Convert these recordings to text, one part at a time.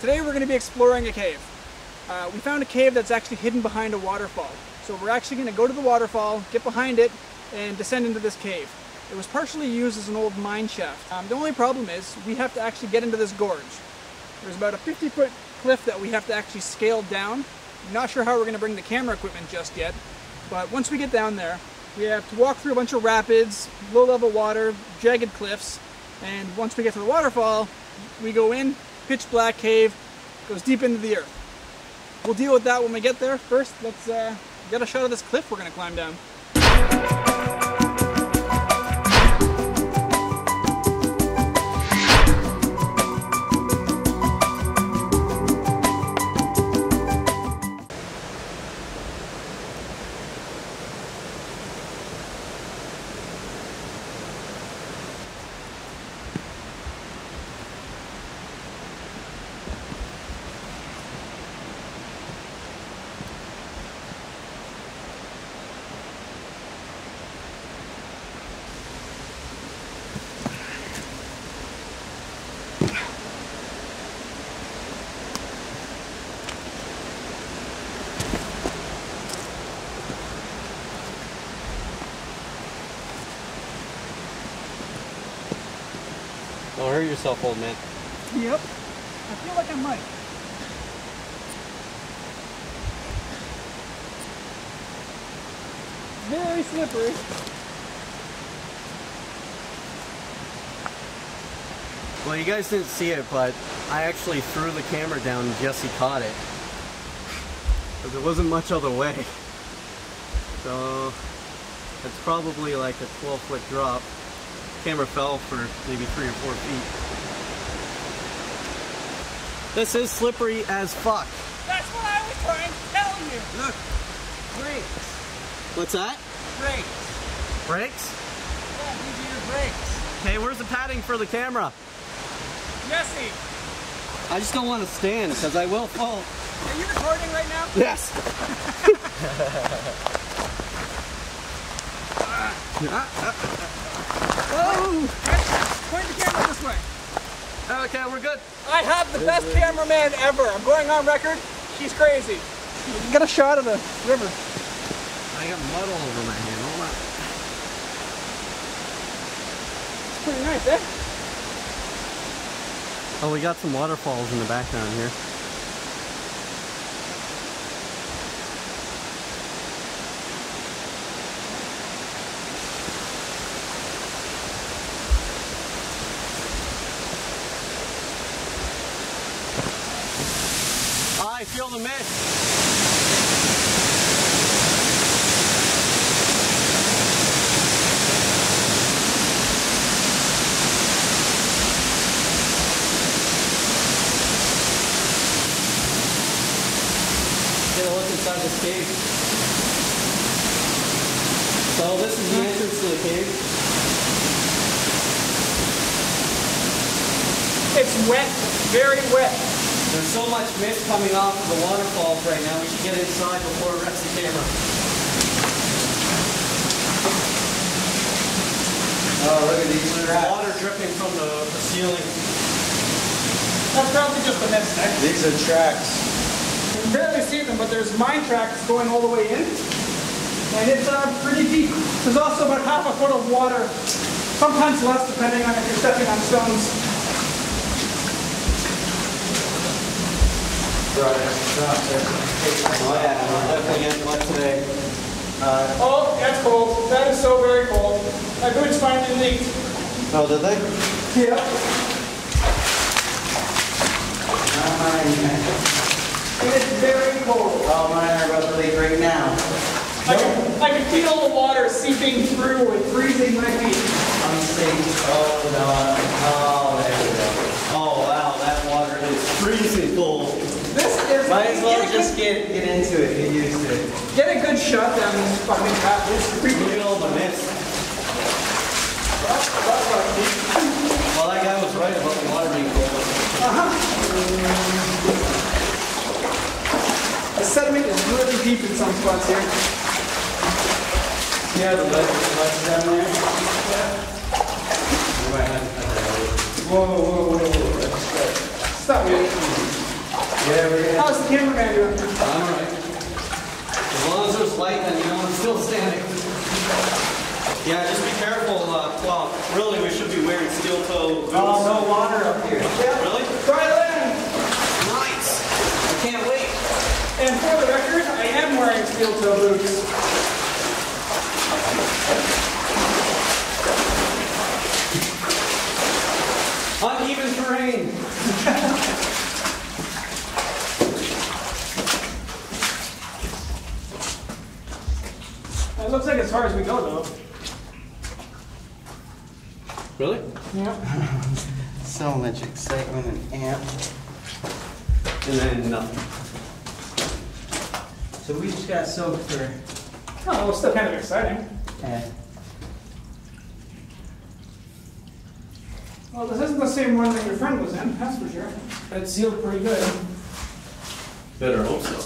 Today we're going to be exploring a cave. We found a cave that's actually hidden behind a waterfall. So we're actually going to go to the waterfall, get behind it, and descend into this cave. It was partially used as an old mine shaft. The only problem is we have to actually get into this gorge. There's about a 50-foot cliff that we have to actually scale down. I'm not sure how we're going to bring the camera equipment just yet, but once we get down there, we have to walk through a bunch of rapids, low-level water, jagged cliffs, and once we get to the waterfall, we go in, pitch black cave, goes deep into the earth. We'll deal with that when we get there. First, let's get a shot of this cliff we're going to climb down. Don't hurt yourself, old man. Yep. I feel like I might. Very slippery. Well, you guys didn't see it, but I actually threw the camera down and Jesse caught it. Because there wasn't much other way. So, it's probably like a 12-foot drop. Camera fell for maybe 3 or 4 feet. This is slippery as fuck. That's what I was trying to tell you. Look, brakes. What's that? Brakes. Brakes? Yeah, these are your brakes. Okay, where's the padding for the camera? Jesse, I just don't want to stand because I will fall. are you recording right now? Yes. Oh! Point the camera this way. Okay, we're good. I have the best cameraman ever. I'm going on record. She's crazy. Get a shot of the river. I got mud all over my hand. Hold on. It's pretty nice, eh? Oh, we got some waterfalls in the background here. I feel the mist. Get a look inside this cave. So this is the entrance to the cave. It's wet, very wet. There's so much mist coming off of the waterfalls right now, we should get inside before it wrecks the camera. Oh, look at these tracks. Water dripping from the ceiling. That's probably just a mist, eh? These are tracks. You can barely see them, but there's mine tracks going all the way in. And it's pretty deep. There's also about half a foot of water, sometimes less depending on if you're stepping on stones. Oh yeah, We're definitely getting wet today. Oh, that's cold. That is so very cold. My boots finally leaked. Oh, did they? Yeah. And it's very cold. Oh, mine are about to leak right now. I can feel the water seeping through and freezing my feet. Unsafe. Oh no. Oh, there we go. Oh wow, that water is freezing cold. This is... Might as well just get into it, get used to it. Get a good shot down this fucking path. It's Look freaking... at all the mist. Well, that guy was right about the water being cold. The sediment is really deep in some spots here. Yeah, the ledge down there. Yeah. Whoa. Stop it. Yeah, we're good. How's the cameraman doing? I'm alright. As long as there's light, then you know I'm still standing. Yeah, just be careful. Well, really, we should be wearing steel-toe boots. Oh, no water up here. Yeah, really? Try land! Nice! I can't wait. And for the record, I am wearing steel-toe boots. Uneven terrain. It looks like as far as we go, though. Really? Yeah. So much excitement and amp. And then nothing. So we just got soaked for. Oh, it's still kind of exciting. Well, this isn't the same one that your friend was in, that's for sure. It sealed pretty good. Better hope so.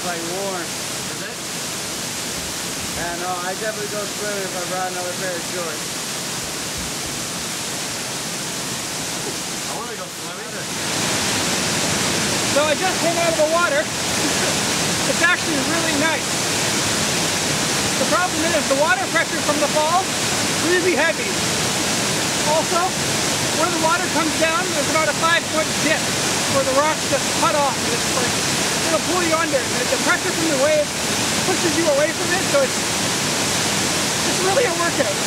Like warm. Is it? Yeah, no, I definitely go swimming if I brought another pair of shorts. I want to go swimming. So I just came out of the water. It's actually really nice. The problem is the water pressure from the fall is really heavy. Also, when the water comes down, there's about a 5-foot dip where the rocks just cut off. And it's like, it'll pull you under. And the pressure from the wave pushes you away from it, so it's really a workout.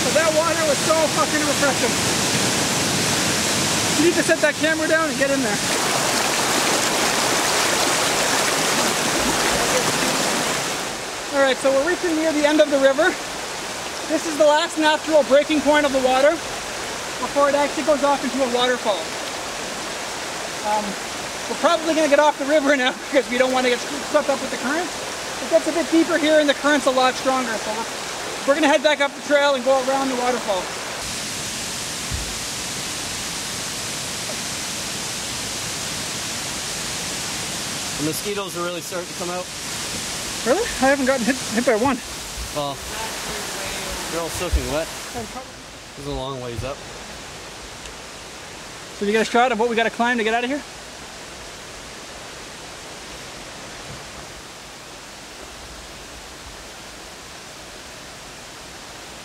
But that water was so fucking refreshing. You need to set that camera down and get in there. Alright, so we're reaching near the end of the river. This is the last natural breaking point of the water before it actually goes off into a waterfall. We're probably going to get off the river now because we don't want to get swept up with the current. It gets a bit deeper here and the current's a lot stronger, so we're going to head back up the trail and go around the waterfall. The mosquitoes are really starting to come out. Really? I haven't gotten hit by one. Well, they're all soaking wet. There's a long ways up. So you get a shot of what we got to climb to get out of here?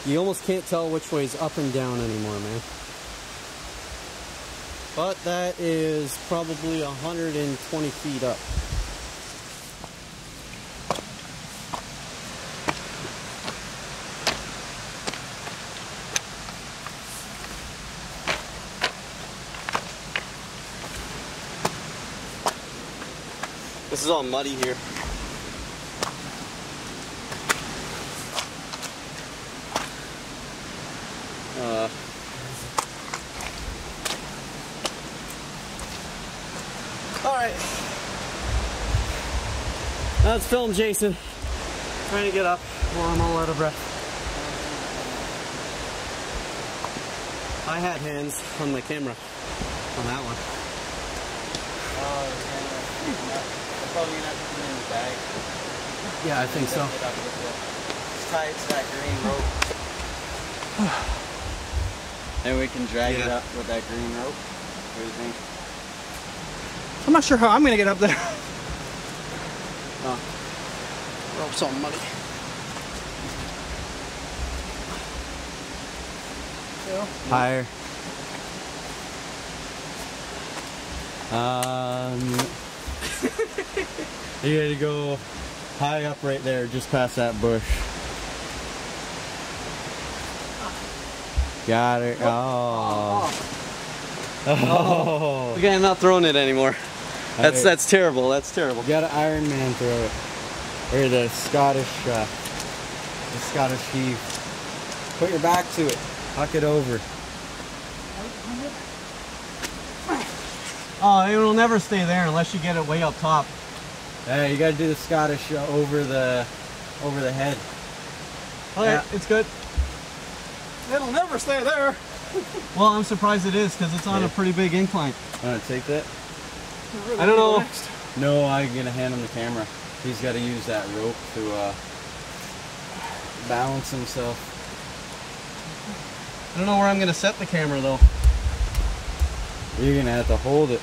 You almost can't tell which way's up and down anymore, man. But that is probably 120 feet up. This is all muddy here. Alright. Let's film Jason trying to get up while I'm all out of breath. I had hands on my camera on that one. Probably gonna have to put it in the bag. Yeah, I think so. Just tie it to that green rope. And we can drag it up with that green rope. What do you think? I'm not sure how I'm going to get up there. Oh. Rope's all muddy. Higher. You gotta go high up right there, just past that bush. Got it. Oh. Oh. Okay, I'm not throwing it anymore. That's terrible. That's terrible. You gotta Iron Man throw it. Or the Scottish heave. Put your back to it. Huck it over. Oh, it will never stay there unless you get it way up top. Yeah, you gotta do the Scottish over the head. Okay, yeah. It's good. It'll never stay there. Well, I'm surprised it is because it's on a pretty big incline. Want to take that? Really, I don't know. No, I'm gonna hand him the camera. He's got to use that rope to balance himself. I don't know where I'm gonna set the camera though. You're gonna have to hold it.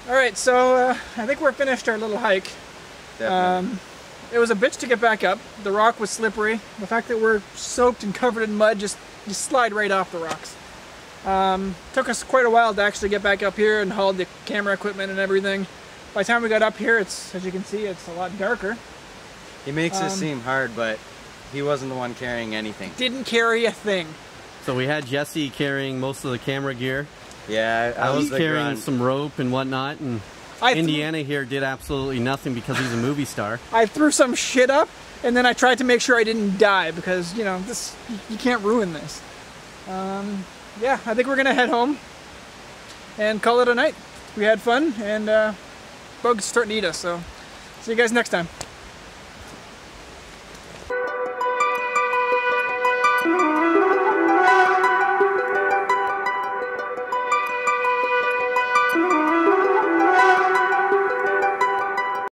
Alright, so I think we're finished our little hike. It was a bitch to get back up. The rock was slippery. The fact that we're soaked and covered in mud, just you slide right off the rocks. Took us quite a while to actually get back up here and haul the camera equipment and everything. By the time we got up here, it's, as you can see, it's a lot darker. He makes it seem hard, but he wasn't the one carrying anything. Didn't carry a thing. So we had Jesse carrying most of the camera gear. Yeah, I was carrying some rope and whatnot, and Indiana here did absolutely nothing because he's a movie star. I threw some shit up, and then I tried to make sure I didn't die because, you know, this, you can't ruin this. Yeah, I think we're gonna head home and call it a night. We had fun, and bugs starting to eat us, so see you guys next time.